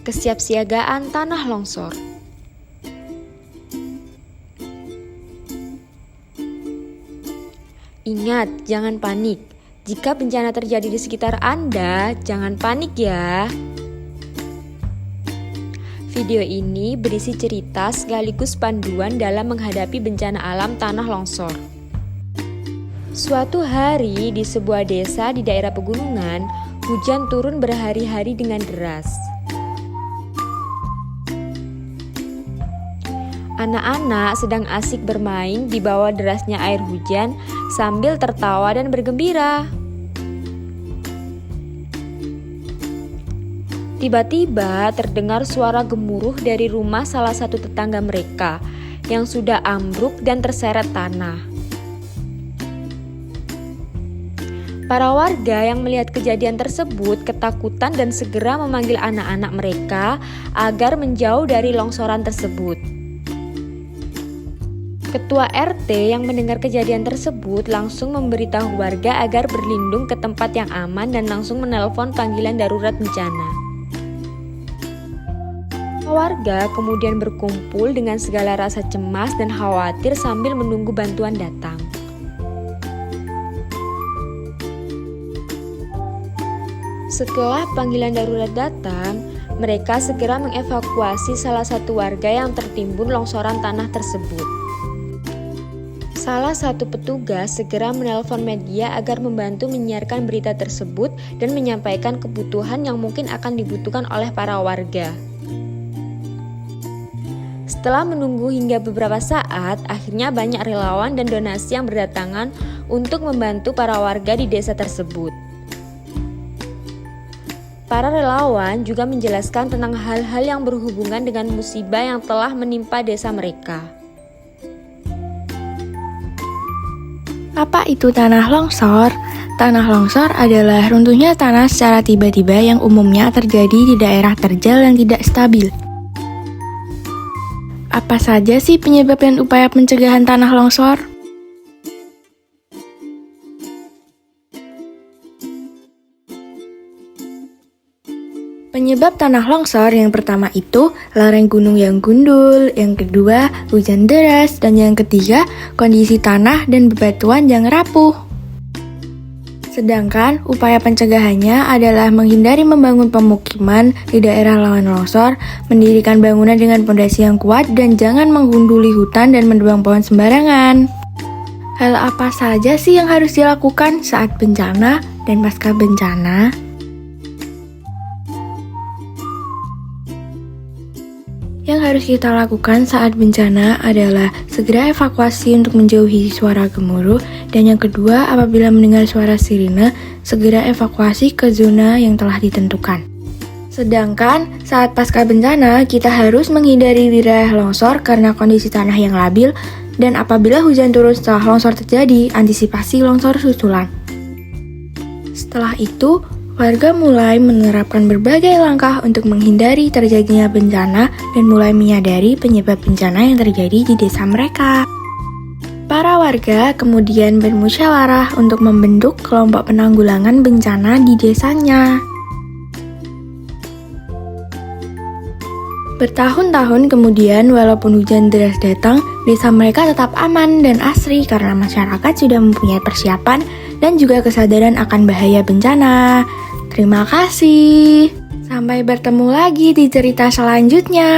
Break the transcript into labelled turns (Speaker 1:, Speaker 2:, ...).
Speaker 1: Kesiapsiagaan tanah longsor. Ingat, jangan panik. Jika bencana terjadi di sekitar Anda, jangan panik ya. Video ini berisi cerita sekaligus panduan dalam menghadapi bencana alam tanah longsor. Suatu hari di sebuah desa di daerah pegunungan, hujan turun berhari-hari dengan deras. Anak-anak sedang asik bermain di bawah derasnya air hujan sambil tertawa dan bergembira. Tiba-tiba terdengar suara gemuruh dari rumah salah satu tetangga mereka yang sudah ambruk dan terseret tanah. Para warga yang melihat kejadian tersebut ketakutan dan segera memanggil anak-anak mereka agar menjauh dari longsoran tersebut. Ketua RT yang mendengar kejadian tersebut langsung memberitahu warga agar berlindung ke tempat yang aman dan langsung menelpon panggilan darurat bencana. Warga kemudian berkumpul dengan segala rasa cemas dan khawatir sambil menunggu bantuan datang. Setelah panggilan darurat datang, mereka segera mengevakuasi salah satu warga yang tertimbun longsoran tanah tersebut. Salah satu petugas segera menelpon media agar membantu menyiarkan berita tersebut dan menyampaikan kebutuhan yang mungkin akan dibutuhkan oleh para warga. Setelah menunggu hingga beberapa saat, akhirnya banyak relawan dan donasi yang berdatangan untuk membantu para warga di desa tersebut. Para relawan juga menjelaskan tentang hal-hal yang berhubungan dengan musibah yang telah menimpa desa mereka.
Speaker 2: Apa itu tanah longsor? Tanah longsor adalah runtuhnya tanah secara tiba-tiba yang umumnya terjadi di daerah terjal yang tidak stabil. Apa saja sih penyebab dan upaya pencegahan tanah longsor? Penyebab tanah longsor yang pertama itu lereng gunung yang gundul, yang kedua hujan deras, dan yang ketiga kondisi tanah dan bebatuan yang rapuh. Sedangkan upaya pencegahannya adalah menghindari membangun pemukiman di daerah rawan longsor, mendirikan bangunan dengan pondasi yang kuat, dan jangan menggunduli hutan dan menebang pohon sembarangan. Hal apa saja sih yang harus dilakukan saat bencana dan pasca bencana? Yang harus kita lakukan saat bencana adalah segera evakuasi untuk menjauhi suara gemuruh, dan yang kedua, apabila mendengar suara sirine, segera evakuasi ke zona yang telah ditentukan. Sedangkan saat pasca bencana, kita harus menghindari wilayah longsor karena kondisi tanah yang labil, dan apabila hujan turun setelah longsor terjadi, antisipasi longsor susulan. Setelah itu, warga mulai menerapkan berbagai langkah untuk menghindari terjadinya bencana dan mulai menyadari penyebab bencana yang terjadi di desa mereka. Para warga kemudian bermusyawarah untuk membentuk kelompok penanggulangan bencana di desanya. Bertahun-tahun kemudian, walaupun hujan deras datang, desa mereka tetap aman dan asri karena masyarakat sudah mempunyai persiapan dan juga kesadaran akan bahaya bencana. Terima kasih. Sampai bertemu lagi di cerita selanjutnya.